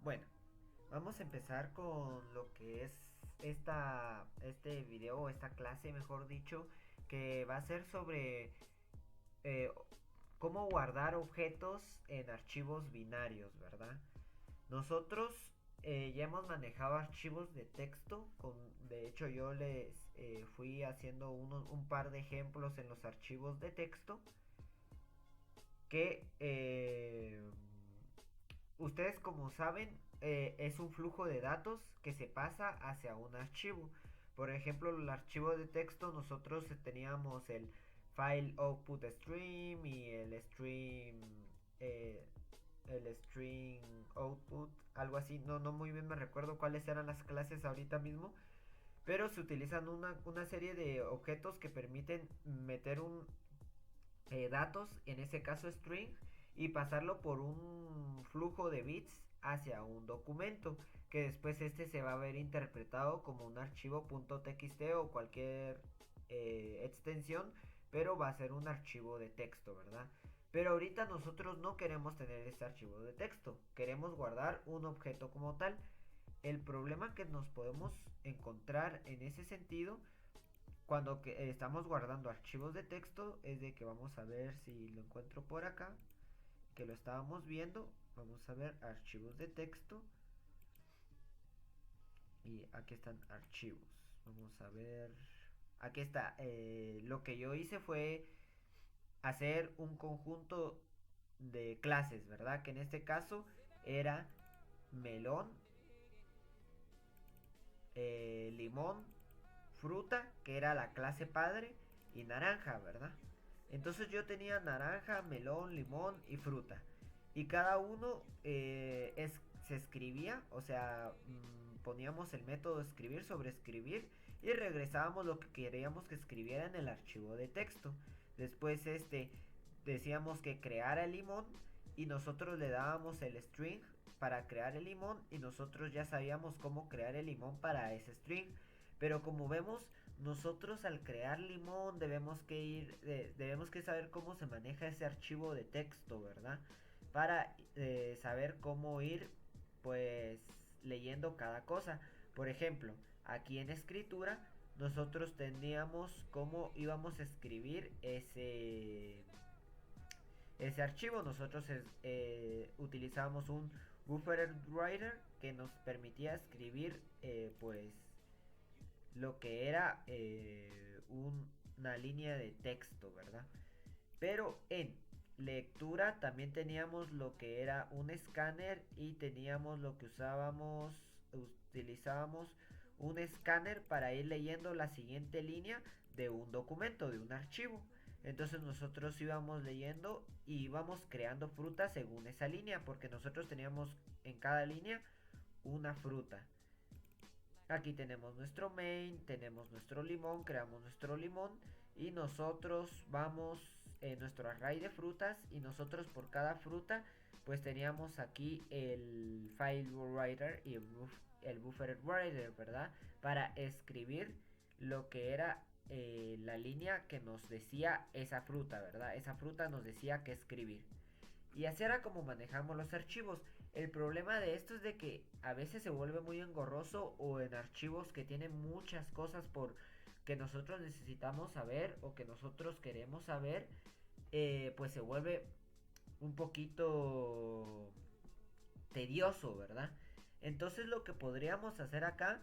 Bueno, vamos a empezar con lo que es este video o esta clase, mejor dicho, que va a ser sobre eh, cómo guardar objetos en archivos binarios, ¿verdad? Nosotros ya hemos manejado archivos de texto, de hecho yo les fui haciendo un par de ejemplos en los archivos de texto que ustedes como saben es un flujo de datos que se pasa hacia un archivo. Por ejemplo, el archivo de texto nosotros teníamos el file output stream y eh, el string output, algo así. No muy bien me recuerdo cuáles eran las clases ahorita mismo, pero se utilizan una serie de objetos que permiten meter datos, en ese caso string, y pasarlo por un flujo de bits hacia un documento, que después este se va a ver interpretado como un archivo .txt o cualquier extensión, pero va a ser un archivo de texto, ¿verdad? Pero ahorita nosotros no queremos tener este archivo de texto, queremos guardar un objeto como tal. El problema que nos podemos encontrar en ese sentido cuando estamos guardando archivos de texto es de que vamos a ver si lo encuentro por acá, que lo estábamos viendo. Vamos a ver archivos de texto y aquí están archivos. Vamos a ver, aquí está. Lo que yo hice fue hacer un conjunto de clases, ¿verdad? Que en este caso era melón, limón, fruta, que era la clase padre, y naranja, ¿verdad? Entonces yo tenía naranja, melón, limón y fruta. Y cada uno se escribía, o sea, poníamos el método de escribir sobre escribir y regresábamos lo que queríamos que escribiera en el archivo de texto. Después decíamos que creara el limón y nosotros le dábamos el string para crear el limón y nosotros ya sabíamos cómo crear el limón para ese string. Pero como vemos, nosotros al crear limón debemos que saber cómo se maneja ese archivo de texto, ¿verdad? Para saber cómo ir, pues, leyendo cada cosa. Por ejemplo, aquí en escritura, nosotros teníamos cómo íbamos a escribir ese archivo. Nosotros utilizábamos un buffer writer que nos permitía escribir, pues, lo que era una línea de texto, ¿verdad? Pero en lectura también teníamos lo que era un escáner y teníamos lo que utilizábamos un escáner para ir leyendo la siguiente línea de un documento, de un archivo. Entonces nosotros íbamos leyendo y íbamos creando frutas según esa línea, porque nosotros teníamos en cada línea una fruta. Aquí tenemos nuestro main, tenemos nuestro limón, creamos nuestro limón y nosotros vamos en nuestro array de frutas y nosotros por cada fruta pues teníamos aquí el file writer y el buffer writer, ¿verdad? Para escribir lo que era la línea que nos decía esa fruta, ¿verdad? Esa fruta nos decía que escribir. Y así era como manejamos los archivos. El problema de esto es de que a veces se vuelve muy engorroso o en archivos que tienen muchas cosas por que nosotros necesitamos saber o que nosotros queremos saber, pues se vuelve un poquito tedioso, ¿verdad? Entonces lo que podríamos hacer acá,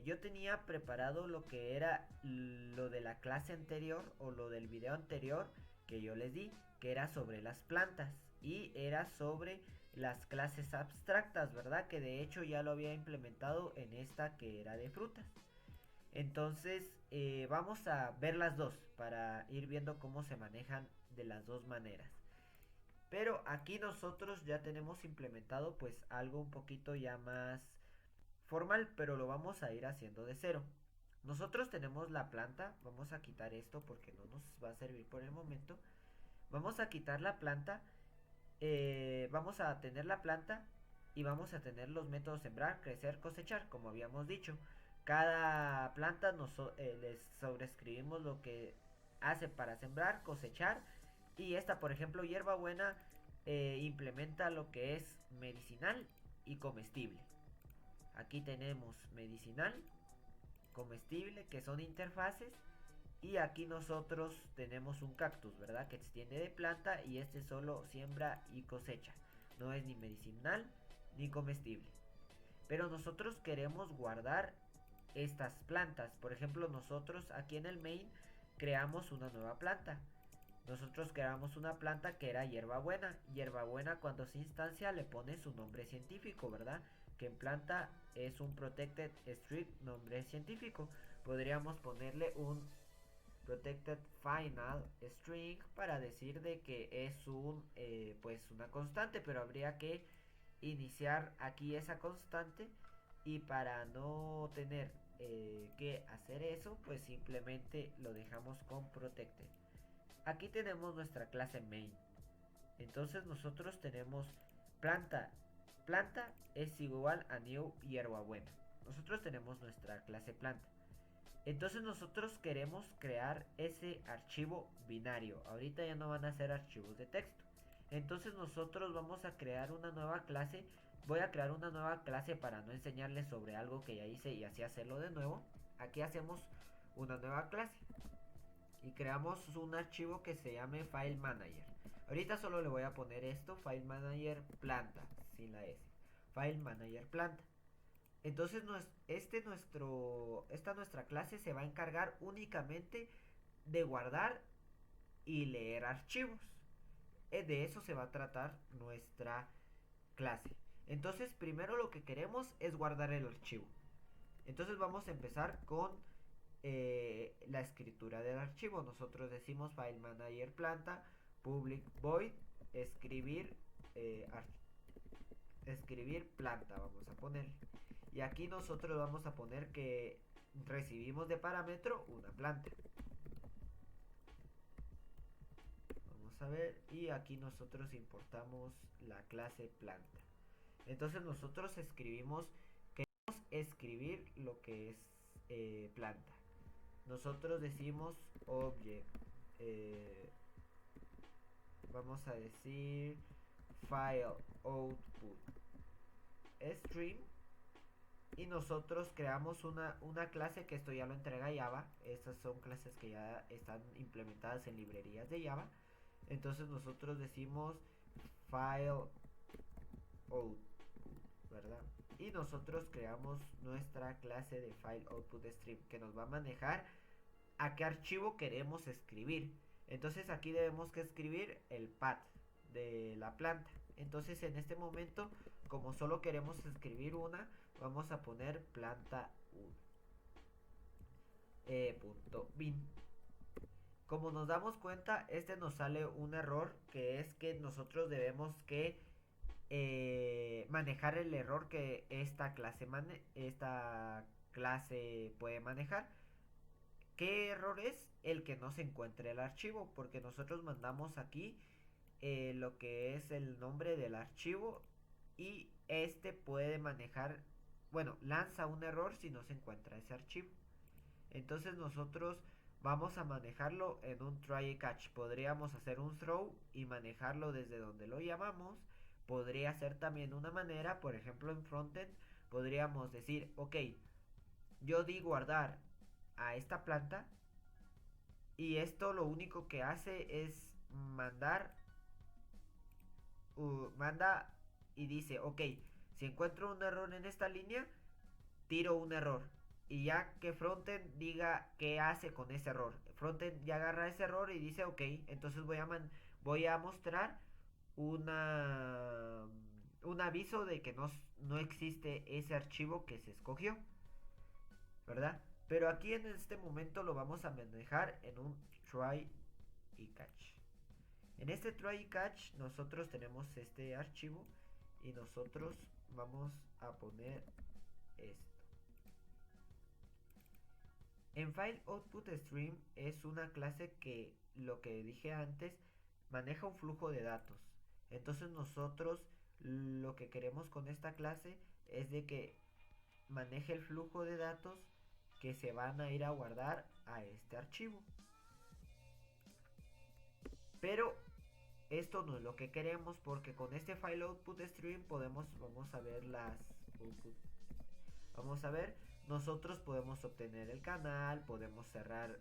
yo tenía preparado lo que era lo de la clase anterior o lo del video anterior que yo les di, que era sobre las plantas y era sobre las clases abstractas, ¿verdad? Que de hecho ya lo había implementado en esta que era de frutas. Entonces vamos a ver las dos para ir viendo cómo se manejan de las dos maneras. Pero aquí nosotros ya tenemos implementado pues algo un poquito ya más formal, pero lo vamos a ir haciendo de cero. Nosotros tenemos la planta, vamos a quitar esto porque no nos va a servir por el momento. Vamos a quitar la planta, vamos a tener la planta y vamos a tener los métodos sembrar, crecer, cosechar, como habíamos dicho. Cada planta les sobrescribimos lo que hace para sembrar, cosechar. Y esta, por ejemplo, hierbabuena, implementa lo que es medicinal y comestible. Aquí tenemos medicinal, comestible, que son interfaces. Y aquí nosotros tenemos un cactus, ¿verdad? Que se extiende de planta y este solo siembra y cosecha. No es ni medicinal ni comestible. Pero nosotros queremos guardar estas plantas. Por ejemplo, nosotros aquí en el main creamos una nueva planta. Nosotros creamos una planta que era hierbabuena. Hierbabuena, cuando se instancia, le pone su nombre científico, ¿verdad? Que en planta es un protected street nombre científico. Podríamos ponerle un protected final string para decir de que es pues una constante, pero habría que iniciar aquí esa constante, y para no tener que hacer eso, pues simplemente lo dejamos con protected. Aquí tenemos nuestra clase main. Entonces nosotros tenemos planta. Planta es igual a new hierbabuena. Nosotros tenemos nuestra clase planta. Entonces nosotros queremos crear ese archivo binario. Ahorita ya no van a ser archivos de texto. Entonces nosotros vamos a crear una nueva clase. Voy a crear una nueva clase para no enseñarles sobre algo que ya hice y así hacerlo de nuevo. Aquí hacemos una nueva clase y creamos un archivo que se llame File Manager. Ahorita solo le voy a poner esto, File Manager Planta, sin la S. File Manager Planta. Entonces esta nuestra clase se va a encargar únicamente de guardar y leer archivos. De eso se va a tratar nuestra clase. Entonces primero lo que queremos es guardar el archivo. Entonces vamos a empezar con la escritura del archivo. Nosotros decimos file manager planta public void escribir escribir planta, vamos a poner. Y aquí nosotros vamos a poner que recibimos de parámetro una planta. Vamos a ver, y aquí nosotros importamos la clase planta. Entonces nosotros escribimos, queremos escribir lo que es planta. Nosotros decimos object, vamos a decir file output stream, y nosotros creamos una clase que esto ya lo entrega Java. Estas son clases que ya están implementadas en librerías de Java. Entonces nosotros decimos file output, ¿verdad? Y nosotros creamos nuestra clase de file output stream que nos va a manejar a qué archivo queremos escribir. Entonces aquí debemos que escribir el path de la planta. Entonces en este momento, como solo queremos escribir una, vamos a poner planta 1 .bin. Como nos damos cuenta, nos sale un error, que es que nosotros debemos que manejar el error que esta clase puede manejar. ¿Qué error es? El que no se encuentre el archivo, porque nosotros mandamos aquí lo que es el nombre del archivo, y este puede manejar, bueno, lanza un error si no se encuentra ese archivo. Entonces nosotros vamos a manejarlo en un try y catch. Podríamos hacer un throw y manejarlo desde donde lo llamamos. Podría ser también una manera, por ejemplo en frontend, podríamos decir, ok, yo di guardar a esta planta, y esto lo único que hace es manda y dice, ok, si encuentro un error en esta línea, tiro un error. Y ya que frontend diga qué hace con ese error. Frontend ya agarra ese error y dice, ok, entonces voy a mostrar un aviso de que no existe ese archivo que se escogió, ¿verdad? Pero aquí en este momento lo vamos a manejar en un try y catch. En este try y catch nosotros tenemos este archivo y nosotros vamos a poner esto. En file output stream es una clase que, lo que dije antes, maneja un flujo de datos. Entonces nosotros lo que queremos con esta clase es de que maneje el flujo de datos que se van a ir a guardar a este archivo. Pero esto no es lo que queremos porque con este file output stream vamos a ver vamos a ver, nosotros podemos obtener el canal, podemos cerrar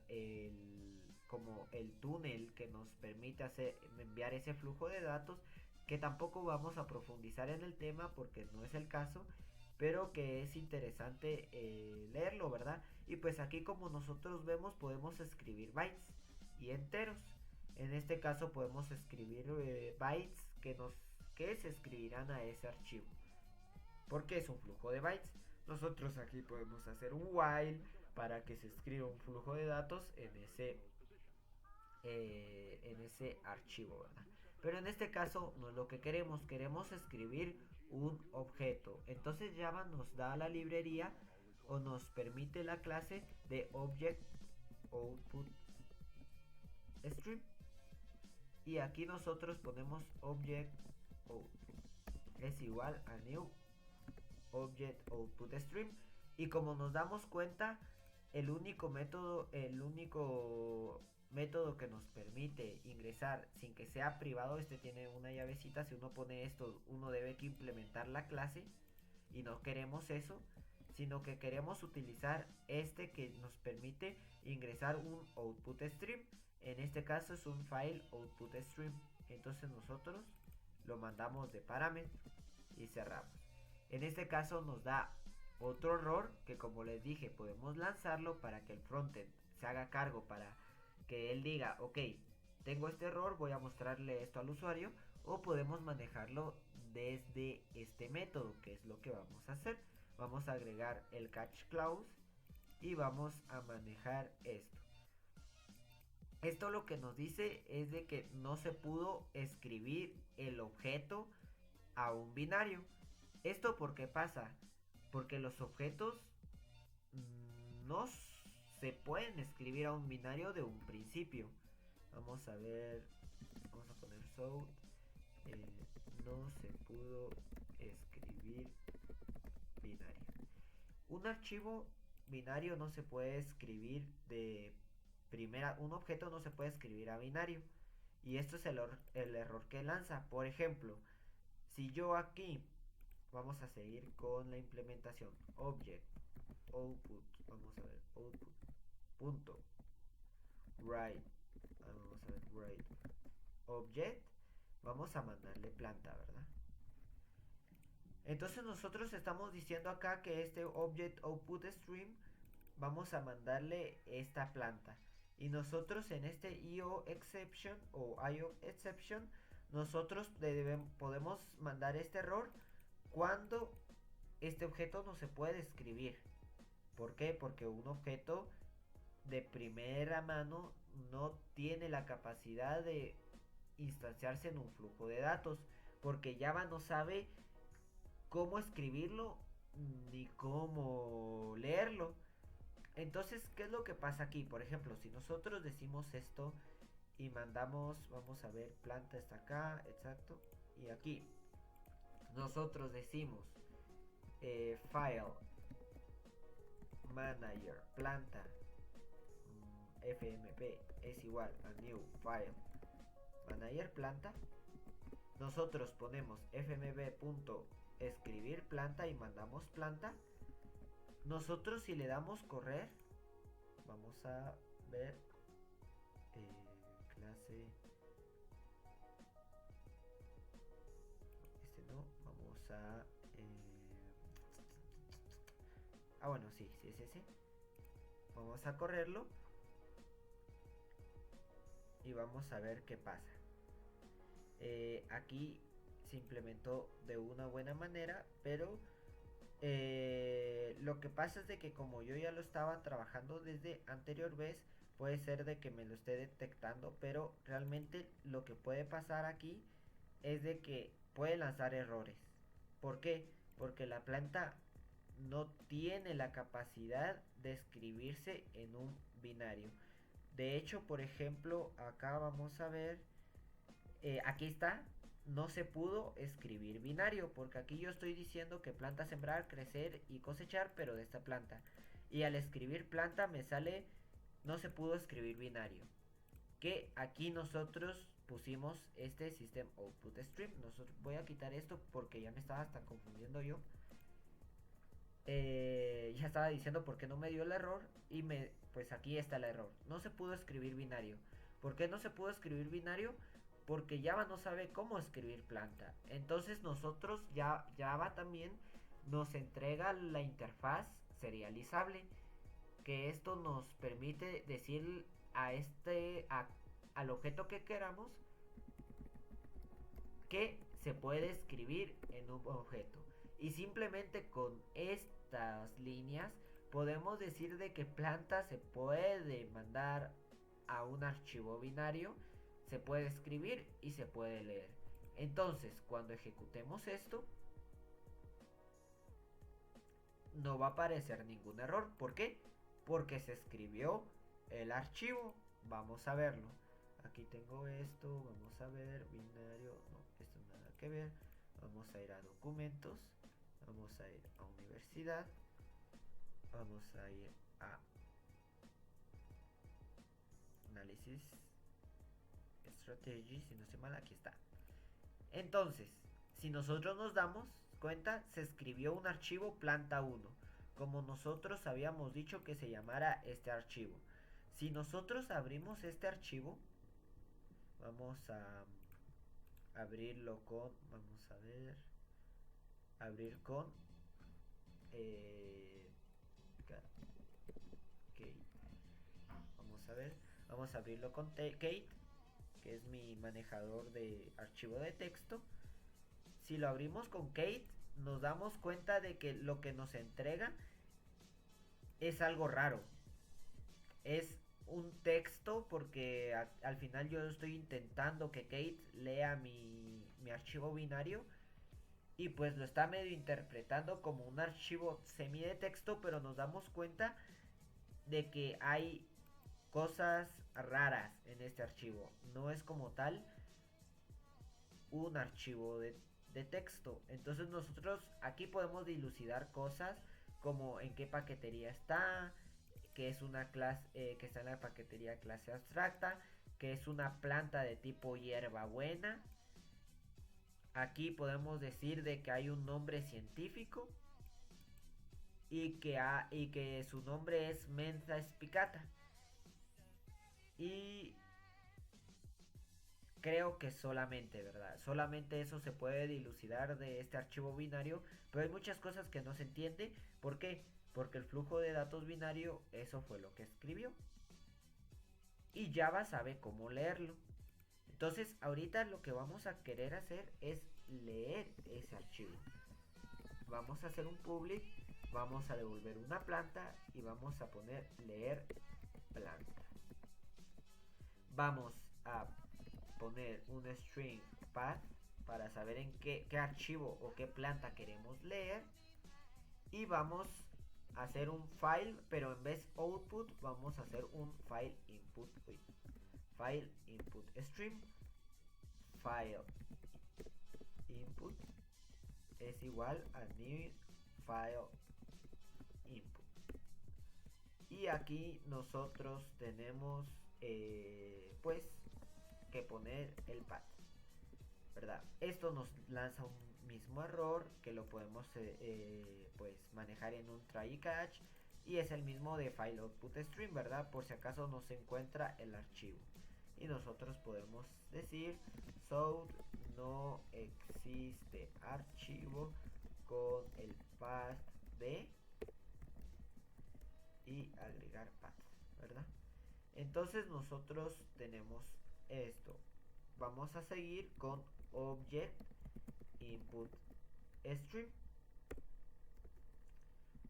como el túnel que nos permite enviar ese flujo de datos, que tampoco vamos a profundizar en el tema porque no es el caso, pero que es interesante leerlo, ¿verdad? Y pues aquí, como nosotros vemos, podemos escribir bytes y enteros. En este caso podemos escribir bytes que se escribirán a ese archivo, porque es un flujo de bytes. Nosotros aquí podemos hacer un while para que se escriba un flujo de datos en ese archivo, ¿verdad? Pero en este caso no es lo que queremos escribir un objeto. Entonces Java nos da la librería o nos permite la clase de Object Output Stream. Y aquí nosotros ponemos Object Output es igual a New Object Output Stream. Y como nos damos cuenta, el único método que nos permite ingresar sin que sea privado, este tiene una llavecita. Si uno pone esto, uno debe que implementar la clase, y no queremos eso, sino que queremos utilizar este que nos permite ingresar un output stream. En este caso es un file output stream. Entonces nosotros lo mandamos de parámetro y cerramos. En este caso nos da otro error que, como les dije, podemos lanzarlo para que el frontend se haga cargo, para que él diga, ok, tengo este error, voy a mostrarle esto al usuario, o podemos manejarlo desde este método, que es lo que vamos a hacer. Vamos a agregar el catch clause y vamos a manejar esto. Esto lo que nos dice es de que no se pudo escribir el objeto a un binario. ¿Esto por qué pasa? Porque los objetos no se pueden escribir a un binario de un principio. Vamos a ver, vamos a poner so, no se pudo escribir binario. Un archivo binario no se puede escribir de primera, un objeto no se puede escribir a binario. Y esto es el error que lanza. Por ejemplo, si yo aquí, vamos a seguir con la implementación, object output, vamos a ver, output punto write, vamos a ver, write object, vamos a mandarle planta, ¿verdad? Entonces nosotros estamos diciendo acá que este object output stream vamos a mandarle esta planta, y nosotros en este IO exception o IO exception nosotros podemos mandar este error cuando este objeto no se puede escribir. ¿Por qué? Porque un objeto de primera mano no tiene la capacidad de instanciarse en un flujo de datos, porque Java no sabe cómo escribirlo ni cómo leerlo. Entonces, ¿qué es lo que pasa aquí? Por ejemplo, si nosotros decimos esto y mandamos, vamos a ver, planta está acá, exacto, y aquí nosotros decimos file manager planta fmp es igual a new file manager planta, nosotros ponemos fmb.escribir planta y mandamos planta. Nosotros, si le damos correr, vamos a ver clase, no, vamos a bueno, sí es ese. Vamos a correrlo y vamos a ver qué pasa. Aquí se implementó de una buena manera, pero lo que pasa es de que, como yo ya lo estaba trabajando desde anterior vez, puede ser de que me lo esté detectando, pero realmente lo que puede pasar aquí es de que puede lanzar errores. ¿Por qué? Porque la planta no tiene la capacidad de escribirse en un binario. De hecho, por ejemplo, acá vamos a ver, aquí está, no se pudo escribir binario, porque aquí yo estoy diciendo que planta, sembrar, crecer y cosechar, pero de esta planta. Y al escribir planta me sale, no se pudo escribir binario. Que aquí nosotros pusimos este system output stream. Voy a quitar esto porque ya me estaba hasta confundiendo yo. Ya estaba diciendo por qué no me dio el error y pues aquí está el error. No se pudo escribir binario. ¿Por qué no se pudo escribir binario? Porque Java no sabe cómo escribir planta. Entonces nosotros Java también nos entrega la interfaz serializable, que esto nos permite decir al objeto que queramos que se puede escribir en un objeto. Y simplemente con estas líneas podemos decir de que planta se puede mandar a un archivo binario, se puede escribir y se puede leer. Entonces, cuando ejecutemos esto, no va a aparecer ningún error. ¿Por qué? Porque se escribió el archivo. Vamos a verlo. Aquí tengo esto. Vamos a ver. Binario. No, esto nada que ver. Vamos a ir a documentos. Vamos a ir a universidad. Vamos a ir a análisis strategy. Si no estoy mal, aquí está. Entonces, si nosotros nos damos cuenta, se escribió un archivo planta 1, como nosotros habíamos dicho que se llamara este archivo. Si nosotros abrimos este archivo, vamos a abrirlo con, vamos a ver, abrir con Kate. Vamos a ver, vamos a abrirlo con Kate, que es mi manejador de archivo de texto. Si lo abrimos con Kate, nos damos cuenta de que lo que nos entrega es algo raro. Es un texto porque al final yo estoy intentando que Kate lea mi archivo binario y pues lo está medio interpretando como un archivo semi de texto, pero nos damos cuenta de que hay cosas raras en este archivo. No es como tal un archivo de texto. Entonces nosotros aquí podemos dilucidar cosas como en qué paquetería está, que es una clase, que está en la paquetería clase abstracta, que es una planta de tipo hierbabuena. Aquí podemos decir de que hay un nombre científico y que su nombre es Mentha spicata. Y creo que solamente, ¿verdad? Solamente eso se puede dilucidar de este archivo binario, pero hay muchas cosas que no se entiende. ¿Por qué? Porque el flujo de datos binario, eso fue lo que escribió. Y Java sabe cómo leerlo. Entonces, ahorita lo que vamos a querer hacer es leer ese archivo. Vamos a hacer un public, vamos a devolver una planta y vamos a poner leer planta. Vamos a poner un string path para saber en qué archivo o qué planta queremos leer. Y vamos a hacer un file, pero en vez output vamos a hacer un file input. File input stream. File input es igual a new file input. Y aquí nosotros tenemos pues que poner el path, ¿verdad? Esto nos lanza un mismo error que lo podemos pues manejar en un try y catch, y es el mismo de file output stream, ¿verdad? Por si acaso no se encuentra el archivo, y nosotros podemos decir so no existe archivo con el path de y agregar path, ¿verdad? Entonces nosotros tenemos esto. Vamos a seguir con object input stream.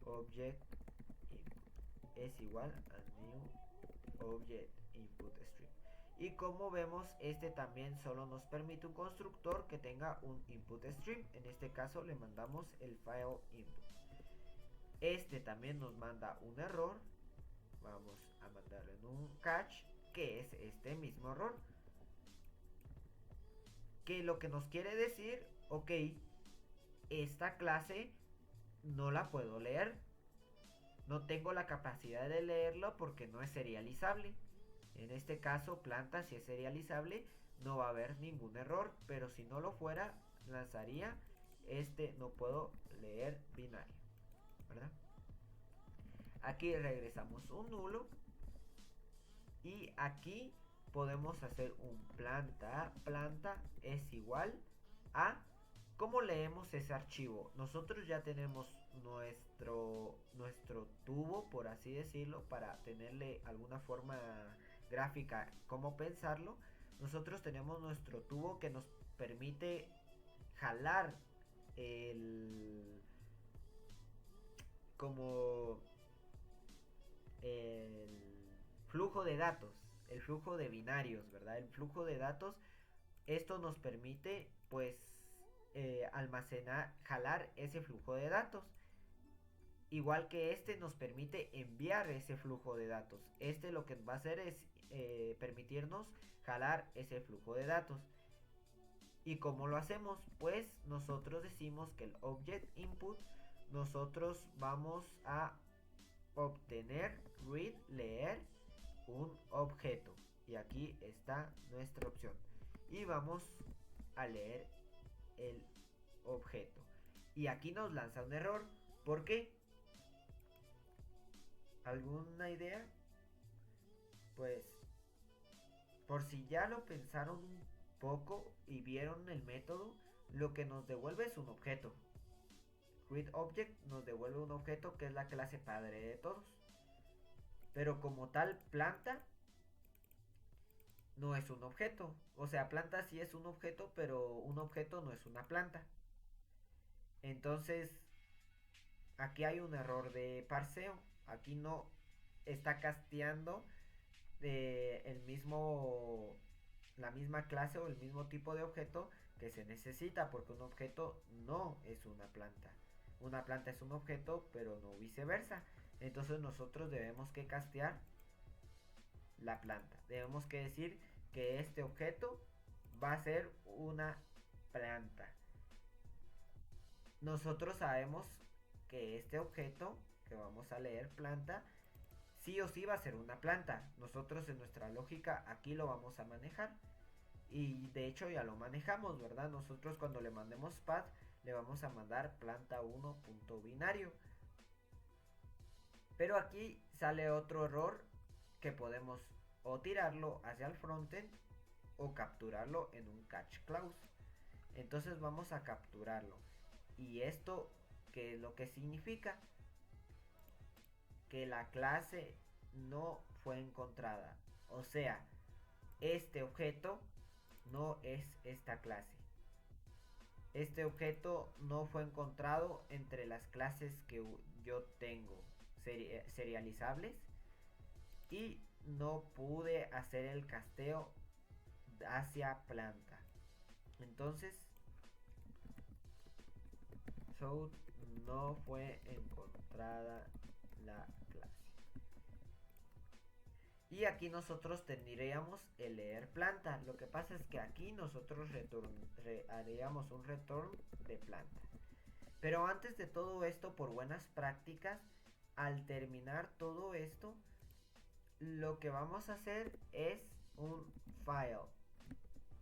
Object input es igual a new object input stream. Y como vemos, este también solo nos permite un constructor que tenga un input stream. En este caso le mandamos el file input. Este también nos manda un error. Vamos a mandarle en un catch, que es este mismo error. Que lo que nos quiere decir, ok, esta clase no la puedo leer. No tengo la capacidad de leerlo porque no es serializable. En este caso, planta sí es serializable, no va a haber ningún error, pero si no lo fuera, lanzaría no puedo leer binario, ¿verdad? Aquí regresamos un nulo y aquí podemos hacer un planta. Planta es igual a ¿cómo leemos ese archivo? Nosotros ya tenemos nuestro tubo, por así decirlo, para tenerle alguna forma gráfica, cómo pensarlo. Nosotros tenemos nuestro tubo que nos permite jalar el como el flujo de datos, el flujo de binarios, ¿verdad? El flujo de datos, esto nos permite pues almacenar, jalar ese flujo de datos. Igual que nos permite enviar ese flujo de datos. Lo que va a hacer es permitirnos jalar ese flujo de datos. ¿Y cómo lo hacemos? Pues nosotros decimos que el object input, nosotros vamos a obtener, read, leer un objeto. Y aquí está nuestra opción. Y vamos a leer el objeto. Y aquí nos lanza un error. ¿Por qué? ¿Alguna idea? Pues, por si ya lo pensaron un poco y vieron el método, lo que nos devuelve es un objeto. ReadObject nos devuelve un objeto que es la clase padre de todos. Pero como tal, planta no es un objeto. O sea, planta sí es un objeto, pero un objeto no es una planta. Entonces, aquí hay un error de parseo. Aquí no está casteando el mismo la misma clase o el mismo tipo de objeto que se necesita, porque un objeto no es una planta. Una planta es un objeto, pero no viceversa. Entonces nosotros debemos que castear la planta. Debemos que decir que este objeto va a ser una planta. Nosotros sabemos que este objeto que vamos a leer planta sí o sí va a ser una planta. Nosotros en nuestra lógica aquí lo vamos a manejar. Y de hecho ya lo manejamos, ¿verdad? Nosotros cuando le mandemos path le vamos a mandar planta1.binario. Pero aquí sale otro error que podemos o tirarlo hacia el frontend o capturarlo en un catch clause. Entonces vamos a capturarlo. Y esto, ¿qué es lo que significa? Que la clase no fue encontrada. O sea, este objeto no es esta clase. Este objeto no fue encontrado entre las clases que yo tengo serializables y no pude hacer el casteo hacia planta. Entonces, so no fue encontrada la clase. Y aquí nosotros tendríamos el leer planta. Lo que pasa es que aquí nosotros haríamos un return de planta. Pero antes de todo esto, por buenas prácticas, al terminar todo esto, lo que vamos a hacer es un file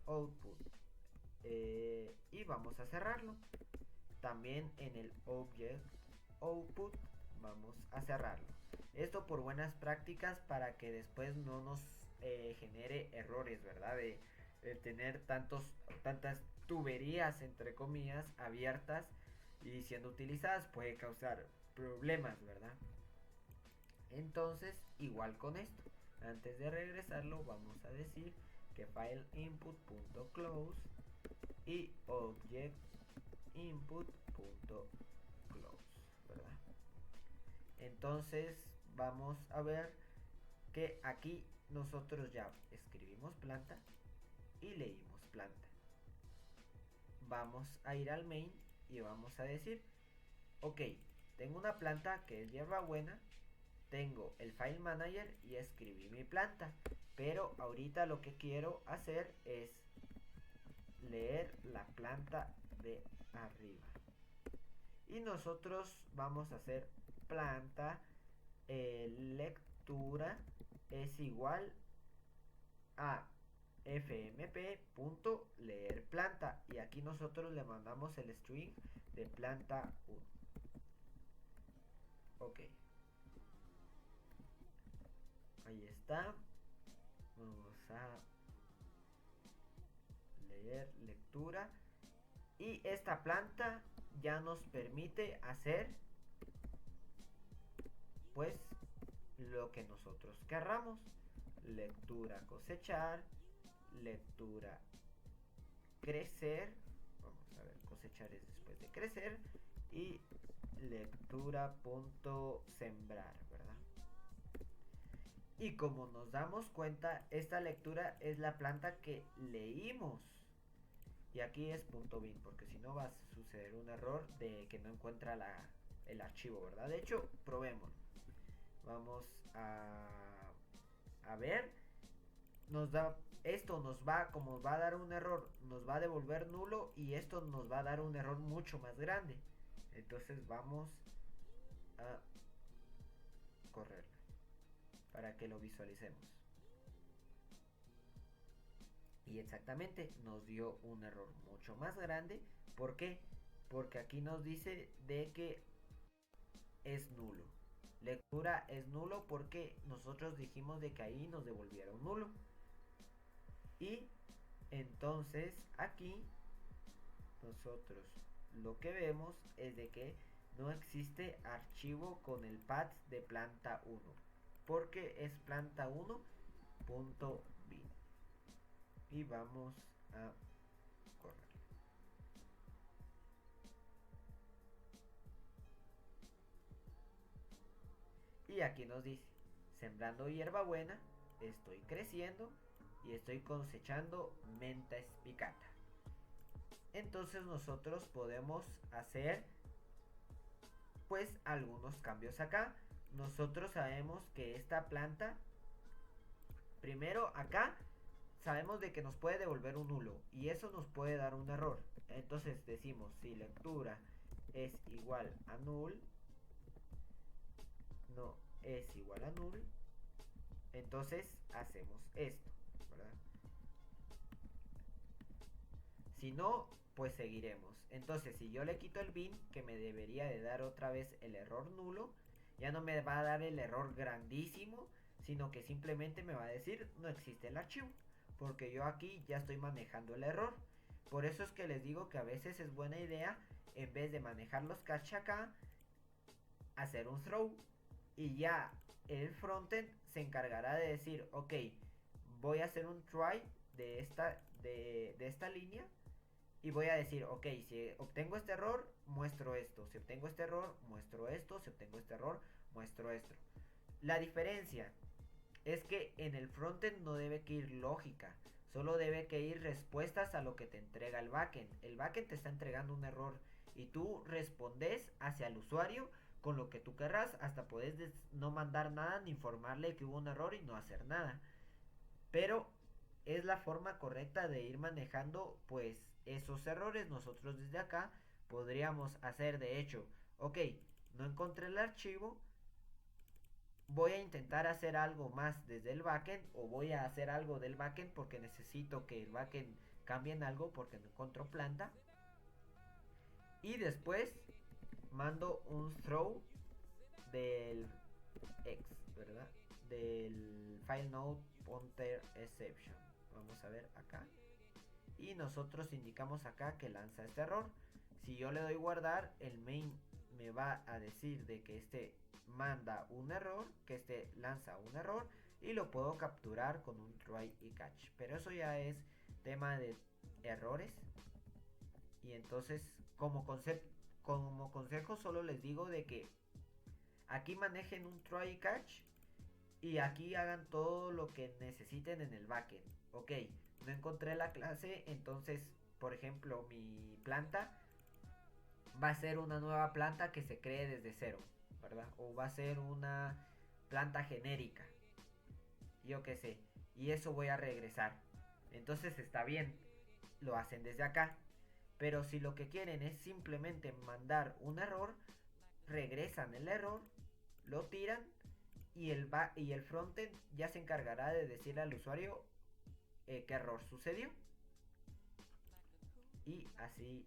output y vamos a cerrarlo. También en el object output vamos a cerrarlo. Esto por buenas prácticas para que después no nos genere errores, ¿verdad? De tener tantas tuberías, entre comillas, abiertas y siendo utilizadas puede causar problemas, ¿verdad? Entonces, igual con esto, antes de regresarlo, vamos a decir que file input.close y object input.close, ¿verdad? Entonces, vamos a ver que aquí nosotros ya escribimos planta y leímos planta. Vamos a ir al main y vamos a decir, ok, tengo una planta que es hierbabuena, tengo el file manager y escribí mi planta, pero ahorita lo que quiero hacer es leer la planta de arriba. Y nosotros vamos a hacer planta lectura es igual a fmp.leerPlanta y aquí nosotros le mandamos el string de planta 1. Ok, ahí está. Vamos a leer lectura y esta planta ya nos permite hacer pues lo que nosotros querramos. Lectura cosechar, lectura crecer, vamos a ver, cosechar es después de crecer, y lectura punto sembrar, ¿verdad? Y como nos damos cuenta, esta lectura es la planta que leímos. Y aquí es punto bin, porque si no va a suceder un error de que no encuentra el archivo, ¿verdad? De hecho, probemos. Vamos a ver. Esto nos va, como va a dar un error, nos va a devolver nulo y esto nos va a dar un error mucho más grande. Entonces vamos a correrlo para que lo visualicemos. Y exactamente nos dio un error mucho más grande. ¿Por qué? Porque aquí nos dice de que es nulo. Lectura es nulo porque nosotros dijimos de que ahí nos devolviera un nulo. Y entonces aquí nosotros lo que vemos es de que no existe archivo con el path de planta 1 porque es planta 1.bin. Y vamos a correr. Y aquí nos dice, sembrando hierbabuena, estoy creciendo y estoy cosechando menta espicata. Entonces nosotros podemos hacer pues algunos cambios acá. Nosotros sabemos que esta planta, primero acá, sabemos de que nos puede devolver un nulo y eso nos puede dar un error. Entonces decimos si lectura es igual a null, no es igual a null, entonces hacemos esto, ¿verdad? Si no, pues seguiremos. Entonces si yo le quito el bin, que me debería de dar otra vez el error nulo, ya no me va a dar el error grandísimo, sino que simplemente me va a decir no existe el archivo, porque yo aquí ya estoy manejando el error. Por eso es que les digo que a veces es buena idea, en vez de manejar los catch acá, hacer un throw y ya el frontend se encargará de decir, ok, voy a hacer un try de esta línea y voy a decir, ok, si obtengo este error, muestro esto, si obtengo este error, muestro esto, si obtengo este error, muestro esto. La diferencia es que en el frontend no debe que ir lógica, solo debe que ir respuestas a lo que te entrega el backend. El backend te está entregando un error y tú respondes hacia el usuario con lo que tú querrás, hasta puedes no mandar nada ni informarle que hubo un error y no hacer nada. Pero es la forma correcta de ir manejando pues esos errores. Nosotros desde acá podríamos hacer de hecho, ok, no encontré el archivo, voy a intentar hacer algo más desde el backend o voy a hacer algo del backend porque necesito que el backend cambie en algo porque no encuentro planta. Y después mando un throw del X, ¿verdad? Del file node pointer exception. Vamos a ver acá. Y nosotros indicamos acá que lanza este error. Si yo le doy guardar, el main me va a decir de que este manda un error, que este lanza un error y lo puedo capturar con un try y catch. Pero eso ya es tema de errores. Y entonces como consejo solo les digo de que aquí manejen un try y catch y aquí hagan todo lo que necesiten en el backend. Ok, no encontré la clase, entonces, por ejemplo, mi planta va a ser una nueva planta que se cree desde cero, ¿verdad? O va a ser una planta genérica, yo qué sé, y eso voy a regresar. Entonces está bien, lo hacen desde acá. Pero si lo que quieren es simplemente mandar un error, regresan el error, lo tiran y el frontend ya se encargará de decirle al usuario qué error sucedió. Y así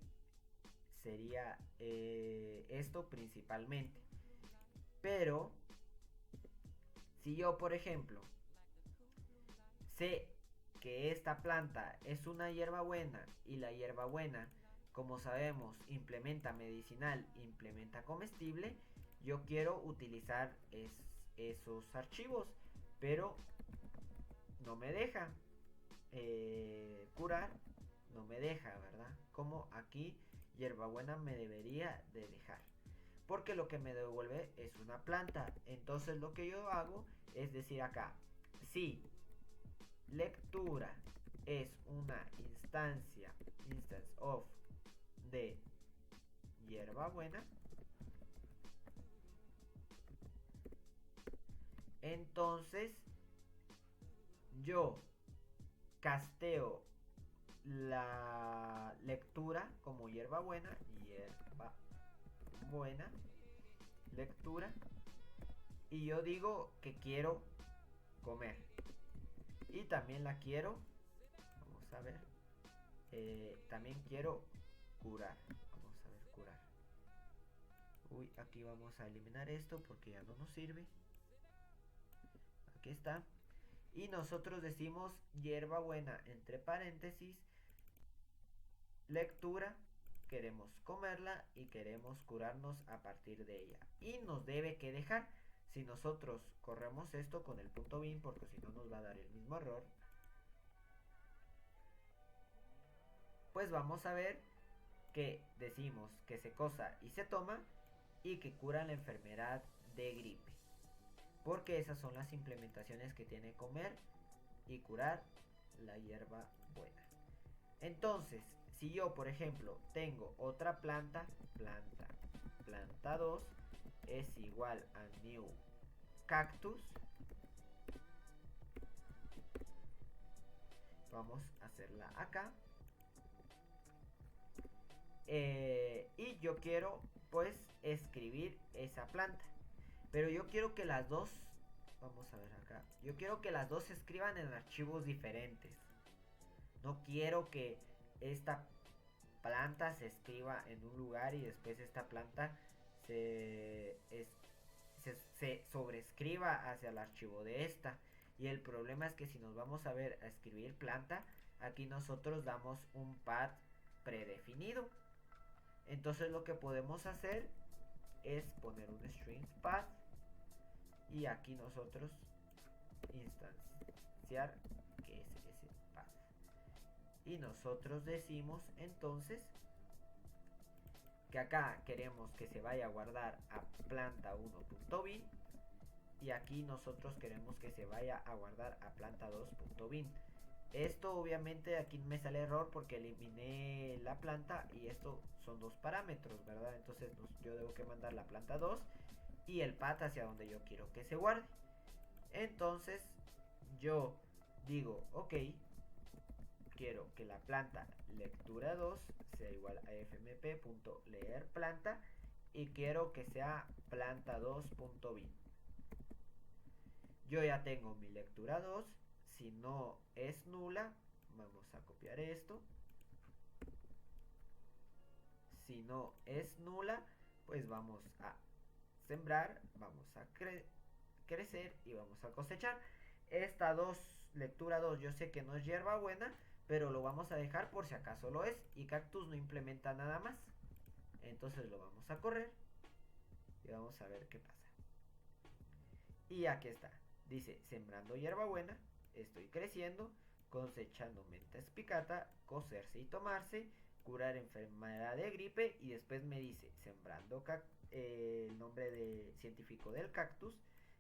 sería esto principalmente. Pero si yo, por ejemplo, sé que esta planta es una hierbabuena y la hierbabuena, como sabemos, implementa medicinal, implementa comestible, yo quiero utilizar esos archivos, pero no me deja curar, no me deja, ¿verdad? Como aquí hierbabuena me debería de dejar. Porque lo que me devuelve es una planta. Entonces lo que yo hago es decir acá, si lectura es una instance of de hierbabuena, entonces yo casteo la lectura como hierbabuena, lectura, y yo digo que quiero comer y también la quiero, vamos a ver, también quiero curar, vamos a ver, curar. Uy, aquí vamos a eliminar esto porque ya no nos sirve. Aquí está. Y nosotros decimos hierbabuena entre paréntesis, lectura, queremos comerla y queremos curarnos a partir de ella. Y nos debe que dejar. Si nosotros corremos esto con el punto bin, porque si no nos va a dar el mismo error, pues vamos a ver que decimos que se cosa y se toma y que cura la enfermedad de gripe. Porque esas son las implementaciones que tiene comer y curar la hierba buena. Entonces, si yo, por ejemplo, tengo otra planta 2 es igual a new cactus. Vamos a hacerla acá. Y yo quiero, pues, escribir esa planta. Pero yo quiero que las dos, vamos a ver acá, yo quiero que las dos se escriban en archivos diferentes. No quiero que esta planta se escriba en un lugar y después esta planta se sobrescriba hacia el archivo de esta. Y el problema es que si nos vamos a ver a escribir planta, aquí nosotros damos un path predefinido. Entonces lo que podemos hacer es poner un string path y aquí nosotros instanciar que es ese path. Y nosotros decimos entonces que acá queremos que se vaya a guardar a planta1.bin y aquí nosotros queremos que se vaya a guardar a planta2.bin. Esto obviamente aquí me sale error porque eliminé la planta y esto son dos parámetros, ¿verdad? Entonces yo debo que mandar la planta 2 y el path hacia donde yo quiero que se guarde. Entonces yo digo, ok, quiero que la planta lectura 2 sea igual a fmp.leerPlanta y quiero que sea planta2.bin. Yo ya tengo mi lectura 2. Si no es nula, vamos a copiar esto. Si no es nula, pues vamos a sembrar, vamos a crecer y vamos a cosechar. Esta lectura 2 yo sé que no es hierba buena, pero lo vamos a dejar por si acaso lo es. Y Cactus no implementa nada más. Entonces lo vamos a correr y vamos a ver qué pasa. Y aquí está. Dice, sembrando hierbabuena, estoy creciendo, cosechando menta espicata, cocerse y tomarse, curar enfermedad de gripe, y después me dice, sembrando el nombre científico del cactus,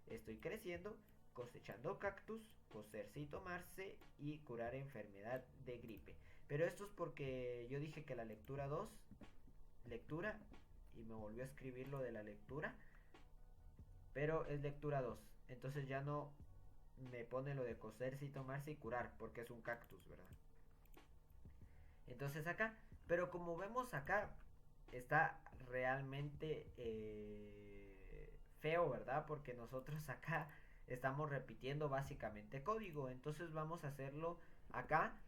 estoy creciendo, cosechando cactus, cocerse y tomarse, y curar enfermedad de gripe. Pero esto es porque yo dije que la lectura 2, lectura, y me volvió a escribir lo de la lectura, pero es lectura 2. Entonces ya no me pone lo de cocerse y tomarse y curar, porque es un cactus, ¿verdad? Entonces acá, pero como vemos acá, está realmente feo, ¿verdad? Porque nosotros acá estamos repitiendo básicamente código. Entonces vamos a hacerlo acá,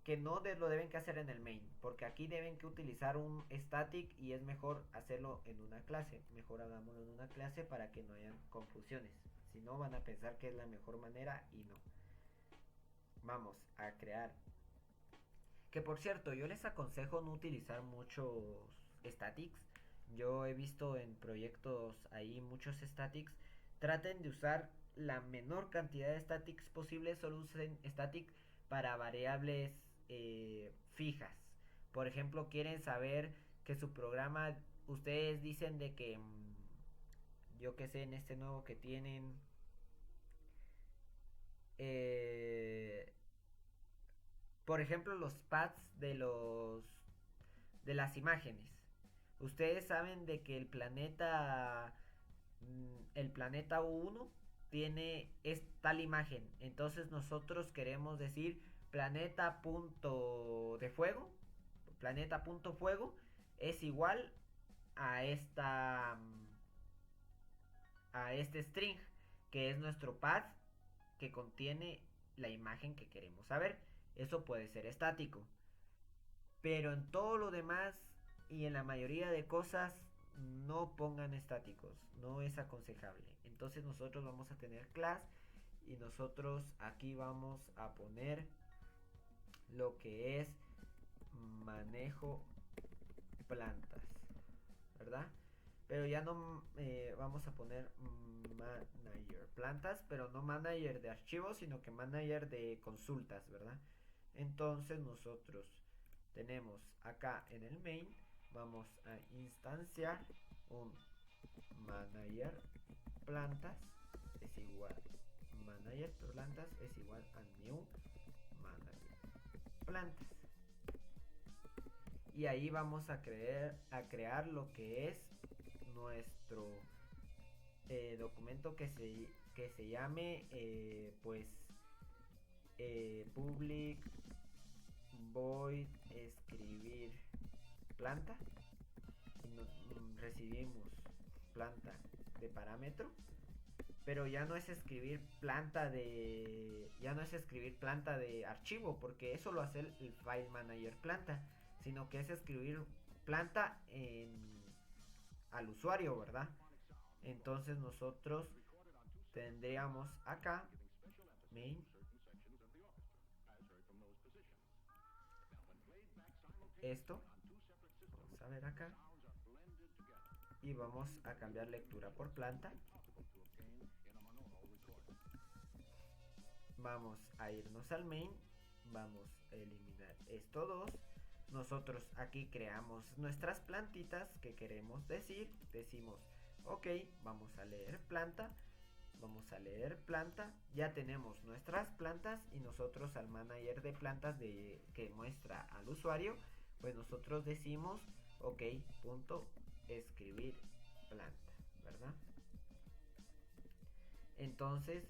que no lo deben que hacer en el main, porque aquí deben que utilizar un static y es mejor hacerlo en una clase. Mejor hagámoslo en una clase para que no hayan confusiones. Si no, van a pensar que es la mejor manera y no. Vamos a crear. Que por cierto, yo les aconsejo no utilizar muchos statics. Yo he visto en proyectos ahí muchos statics. Traten de usar la menor cantidad de statics posible. Solo usen static para variables fijas. Por ejemplo, quieren saber que su programa, ustedes dicen de que, yo que sé, en este nuevo que tienen, eh, por ejemplo, los paths de las imágenes. Ustedes saben de que el planeta U1 tiene tal imagen. Entonces nosotros queremos decir planeta punto de fuego. Planeta punto fuego es igual a a este string, que es nuestro path que contiene la imagen que queremos saber. Eso puede ser estático. Pero en todo lo demás y en la mayoría de cosas no pongan estáticos, no es aconsejable. Entonces nosotros vamos a tener class y nosotros aquí vamos a poner lo que es manejo plantas, ¿verdad? Pero ya no vamos a poner manager plantas, pero no manager de archivos, sino que manager de consultas, ¿verdad? Entonces nosotros tenemos acá en el main, vamos a instanciar un manager plantas es igual manager plantas es igual a new manager plantas, y ahí vamos a crear lo que es nuestro documento que se llame pues public void escribir planta, y recibimos planta de parámetro, pero ya no es escribir planta de archivo, porque eso lo hace el file manager planta, sino que es escribir planta al usuario, ¿verdad? Entonces nosotros tendríamos acá main esto, vamos a ver acá, y vamos a cambiar lectura por planta. Vamos a irnos al main, vamos a eliminar esto 2. Nosotros aquí creamos nuestras plantitas que queremos decir, decimos ok, vamos a leer planta, ya tenemos nuestras plantas, y nosotros al manager de plantas que muestra al usuario, pues nosotros decimos ok, punto escribir planta, ¿verdad? Entonces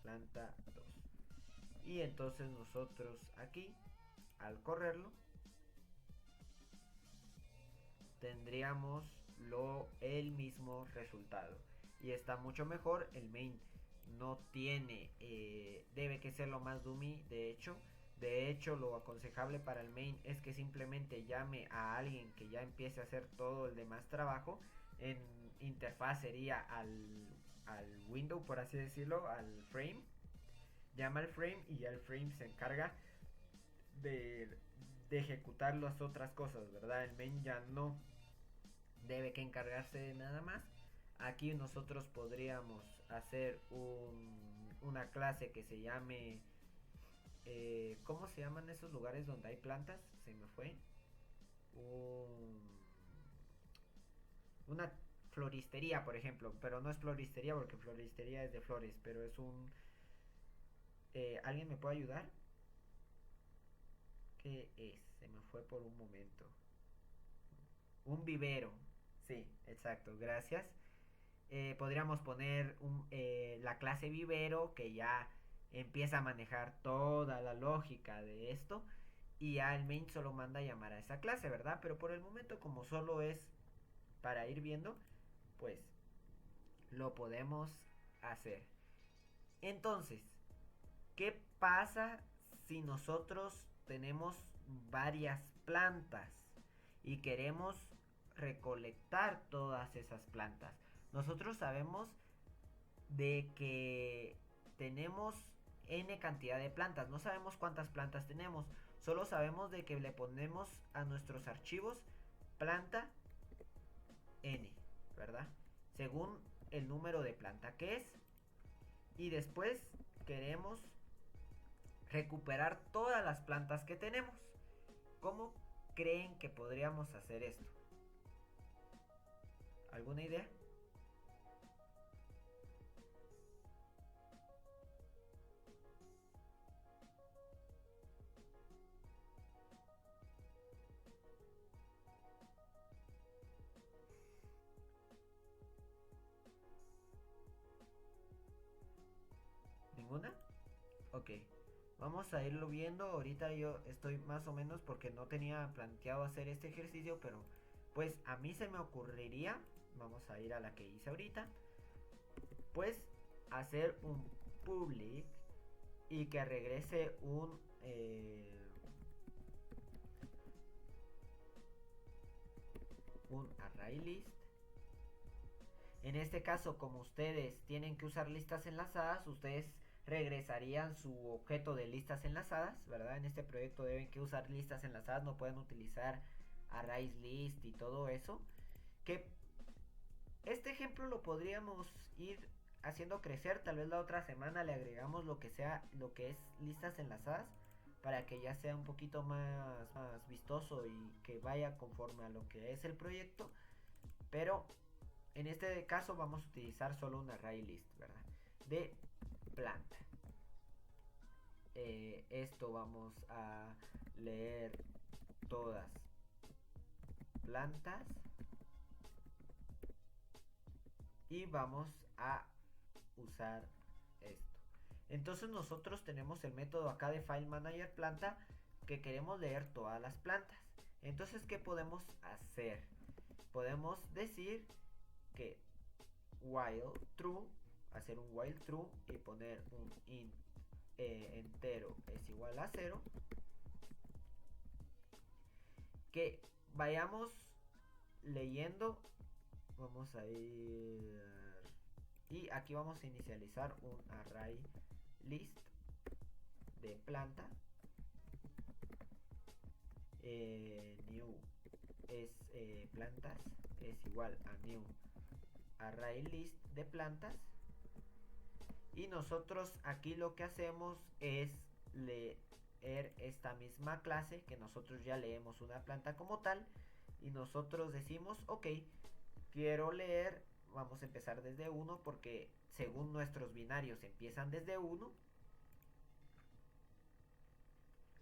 planta 2, y entonces nosotros aquí al correrlo tendríamos el mismo resultado, y está mucho mejor. El main no tiene debe que ser lo más dummy. De hecho lo aconsejable para el main es que simplemente llame a alguien que ya empiece a hacer todo el demás trabajo. En interfaz sería al window, por así decirlo, al frame. Llama al frame y ya el frame se encarga de, de ejecutar las otras cosas, ¿verdad? El main ya no debe que encargarse de nada más. Aquí nosotros podríamos hacer una clase que se llame ¿cómo se llaman esos lugares donde hay plantas? Se me fue. Una floristería, por ejemplo, pero no es floristería porque floristería es de flores, pero es ¿alguien me puede ayudar? ¿Qué es? Se me fue por un momento. Un vivero. Sí, exacto, gracias. Podríamos poner la clase vivero, que ya empieza a manejar toda la lógica de esto, y ya el main solo manda a llamar a esa clase, ¿verdad? Pero por el momento, como solo es para ir viendo, pues lo podemos hacer. Entonces, ¿qué pasa si nosotros tenemos varias plantas y queremos recolectar todas esas plantas? Nosotros sabemos de que tenemos n cantidad de plantas. No sabemos cuántas plantas tenemos. Solo sabemos de que le ponemos a nuestros archivos planta n, ¿verdad? Según el número de planta que es. Y después queremos recuperar todas las plantas que tenemos. ¿Cómo creen que podríamos hacer esto? ¿Alguna idea? ¿Ninguna? Ok. Vamos a irlo viendo. Ahorita yo estoy más o menos porque no tenía planteado hacer este ejercicio, pero pues a mí se me ocurriría, vamos a ir a la que hice ahorita, pues hacer un public y que regrese un array list. En este caso, como ustedes tienen que usar listas enlazadas, ustedes regresarían su objeto de listas enlazadas, ¿verdad? En este proyecto deben que usar listas enlazadas, no pueden utilizar arrays list y todo eso. Que este ejemplo lo podríamos ir haciendo crecer, tal vez la otra semana le agregamos lo que sea, lo que es listas enlazadas, para que ya sea un poquito más vistoso y que vaya conforme a lo que es el proyecto. Pero en este caso vamos a utilizar solo un array list, ¿verdad? De planta. Esto vamos a leer todas plantas y vamos a usar esto. Entonces nosotros tenemos el método acá de file manager planta que queremos leer todas las plantas. Entonces, ¿qué podemos hacer? Podemos decir que while true, hacer un while true y poner un int entero es igual a 0, que vayamos leyendo. Vamos a ir y aquí vamos a inicializar un array list de planta. New es plantas es igual a new array list de plantas. Y nosotros aquí lo que hacemos es leer esta misma clase, que nosotros ya leemos una planta como tal, y nosotros decimos, ok, quiero leer, vamos a empezar desde 1 porque según nuestros binarios empiezan desde 1,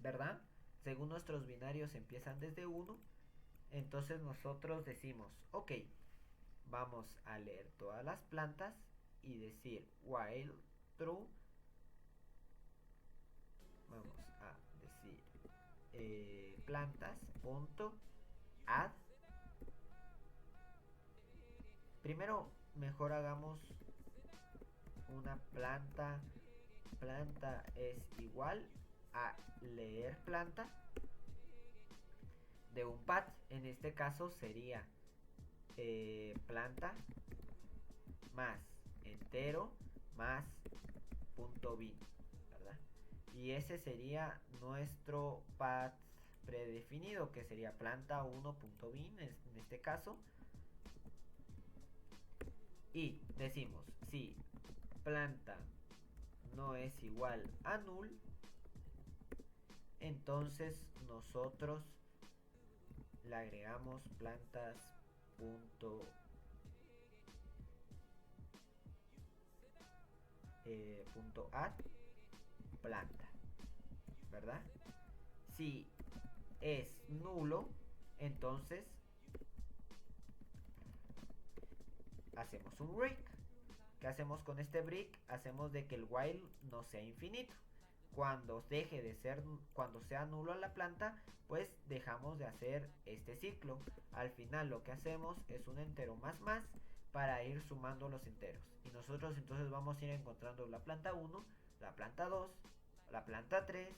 ¿verdad? Según nuestros binarios empiezan desde 1, entonces nosotros decimos, ok, vamos a leer todas las plantas y decir while true, vamos a decir plantas.add. Primero mejor hagamos una planta es igual a leer planta de un path. En este caso sería planta más entero más punto bin, ¿verdad? Y ese sería nuestro path predefinido, que sería planta 1.bin en este caso. Y decimos, si planta no es igual a null, entonces nosotros le agregamos plantas add planta, ¿verdad? Si es nulo, entonces hacemos un break. ¿Qué hacemos con este break? Hacemos de que el while no sea infinito. Cuando deje de ser, cuando sea nulo a la planta, pues dejamos de hacer este ciclo. Al final lo que hacemos es un entero más para ir sumando los enteros. Y nosotros entonces vamos a ir encontrando la planta 1, la planta 2, la planta 3,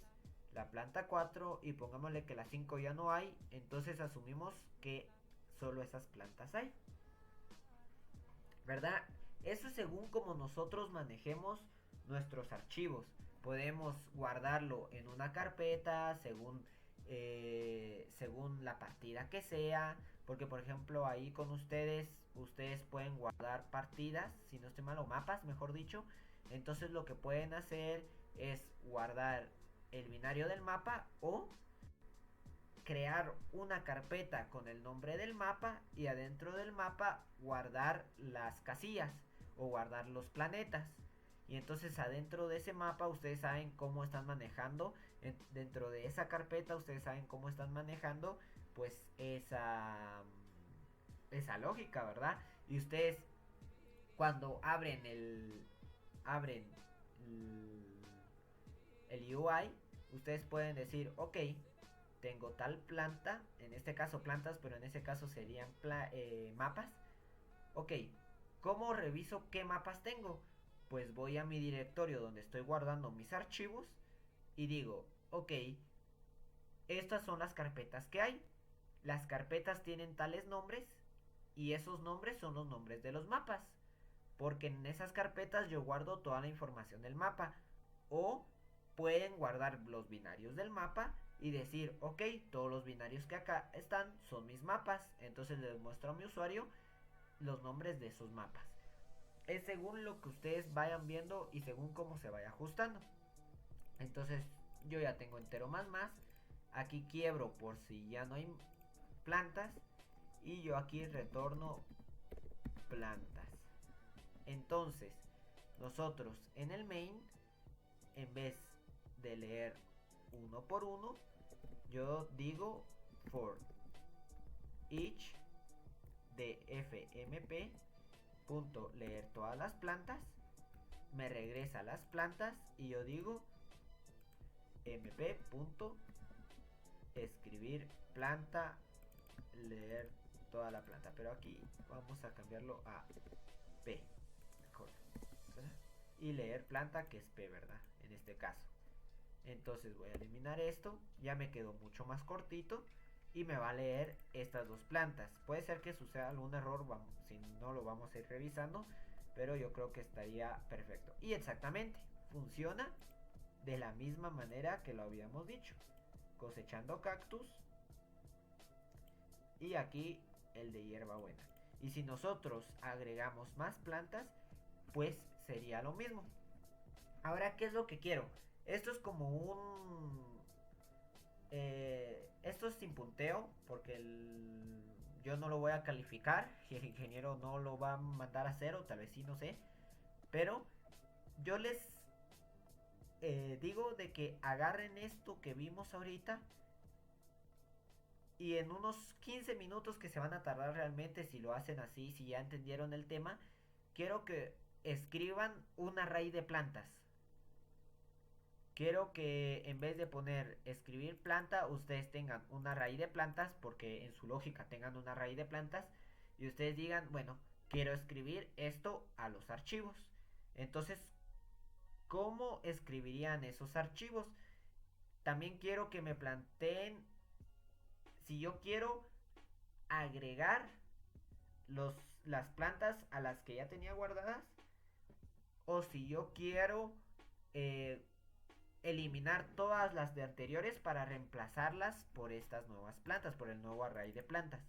la planta 4 y pongámosle que la 5 ya no hay, entonces asumimos que solo esas plantas hay, ¿verdad? Eso es según como nosotros manejemos nuestros archivos. Podemos guardarlo en una carpeta según la partida que sea. Porque por ejemplo ahí con ustedes pueden guardar partidas, si no estoy mal, o mapas, mejor dicho. Entonces lo que pueden hacer es guardar el binario del mapa o crear una carpeta con el nombre del mapa y adentro del mapa guardar las casillas o guardar los planetas. Y entonces adentro de ese mapa ustedes saben cómo están manejando. Dentro de esa carpeta ustedes saben cómo están manejando pues esa lógica, ¿verdad? Y ustedes cuando abren el UI, ustedes pueden decir, ok, tengo tal planta, en este caso plantas, pero en ese caso serían mapas. Ok, ¿cómo reviso qué mapas tengo? Pues voy a mi directorio donde estoy guardando mis archivos y digo, ok, estas son las carpetas que hay. Las carpetas tienen tales nombres y esos nombres son los nombres de los mapas. Porque en esas carpetas yo guardo toda la información del mapa. O pueden guardar los binarios del mapa y decir, ok, todos los binarios que acá están son mis mapas. Entonces les muestro a mi usuario los nombres de esos mapas. Es según lo que ustedes vayan viendo y según cómo se vaya ajustando. Entonces yo ya tengo entero más. Aquí quiebro por si ya no hay plantas. Y yo aquí retorno plantas. Entonces, nosotros en el main, en vez de leer uno por uno, yo digo for each de fmp punto leer todas las plantas, me regresa las plantas y yo digo mp punto escribir planta leer toda la planta, pero aquí vamos a cambiarlo a p mejor, ¿verdad? Y leer planta, que es p, ¿verdad? En este caso. Entonces voy a eliminar esto, ya me quedó mucho más cortito y me va a leer estas dos plantas. Puede ser que suceda algún error, si no lo vamos a ir revisando, pero yo creo que estaría perfecto. Y exactamente, funciona de la misma manera que lo habíamos dicho. Cosechando cactus y aquí el de hierbabuena. Y si nosotros agregamos más plantas, pues sería lo mismo. Ahora, ¿qué es lo que quiero? Esto es como esto es sin punteo, porque yo no lo voy a calificar y el ingeniero no lo va a mandar a cero, tal vez sí, no sé. Pero yo les digo de que agarren esto que vimos ahorita y en unos 15 minutos que se van a tardar realmente, si lo hacen así, si ya entendieron el tema, quiero que escriban un array de plantas. Quiero que en vez de poner escribir planta, ustedes tengan una raíz de plantas, porque en su lógica tengan una raíz de plantas, y ustedes digan, bueno, quiero escribir esto a los archivos. Entonces, ¿cómo escribirían esos archivos? También quiero que me planteen si yo quiero agregar los, las plantas a las que ya tenía guardadas, o si yo quiero eh, eliminar todas las de anteriores para reemplazarlas por estas nuevas plantas, por el nuevo array de plantas.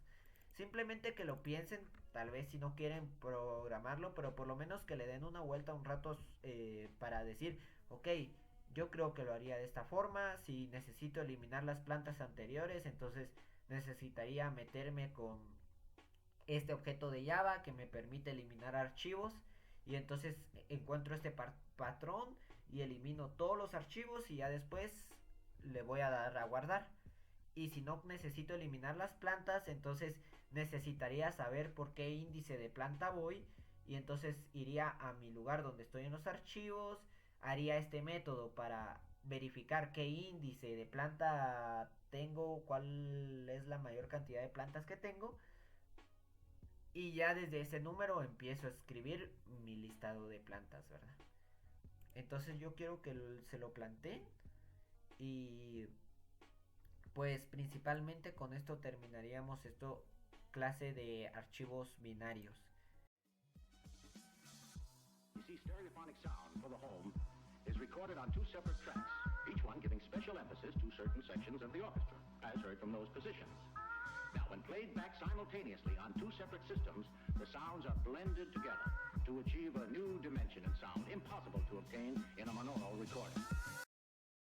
Simplemente que lo piensen, tal vez si no quieren programarlo, pero por lo menos que le den una vuelta un rato para decir, ok, yo creo que lo haría de esta forma. Si necesito eliminar las plantas anteriores, entonces necesitaría meterme con este objeto de Java que me permite eliminar archivos y entonces encuentro este patrón y elimino todos los archivos y ya después le voy a dar a guardar. Y si no necesito eliminar las plantas, entonces necesitaría saber por qué índice de planta voy y entonces iría a mi lugar donde estoy en los archivos, haría este método para verificar qué índice de planta tengo, cuál es la mayor cantidad de plantas que tengo Y ya desde ese número empiezo a escribir mi listado de plantas, ¿verdad? Entonces yo quiero que se lo planteen y pues principalmente con esto terminaríamos esto clase de archivos binarios. Stereophonic sound for the home is recorded on two separate tracks, each one giving special emphasis to certain sections of the orchestra, as heard from those positions. Now, when played back simultaneously on two separate systems, the sounds are blended together to achieve a new dimension in sound impossible to obtain in a monaural recording.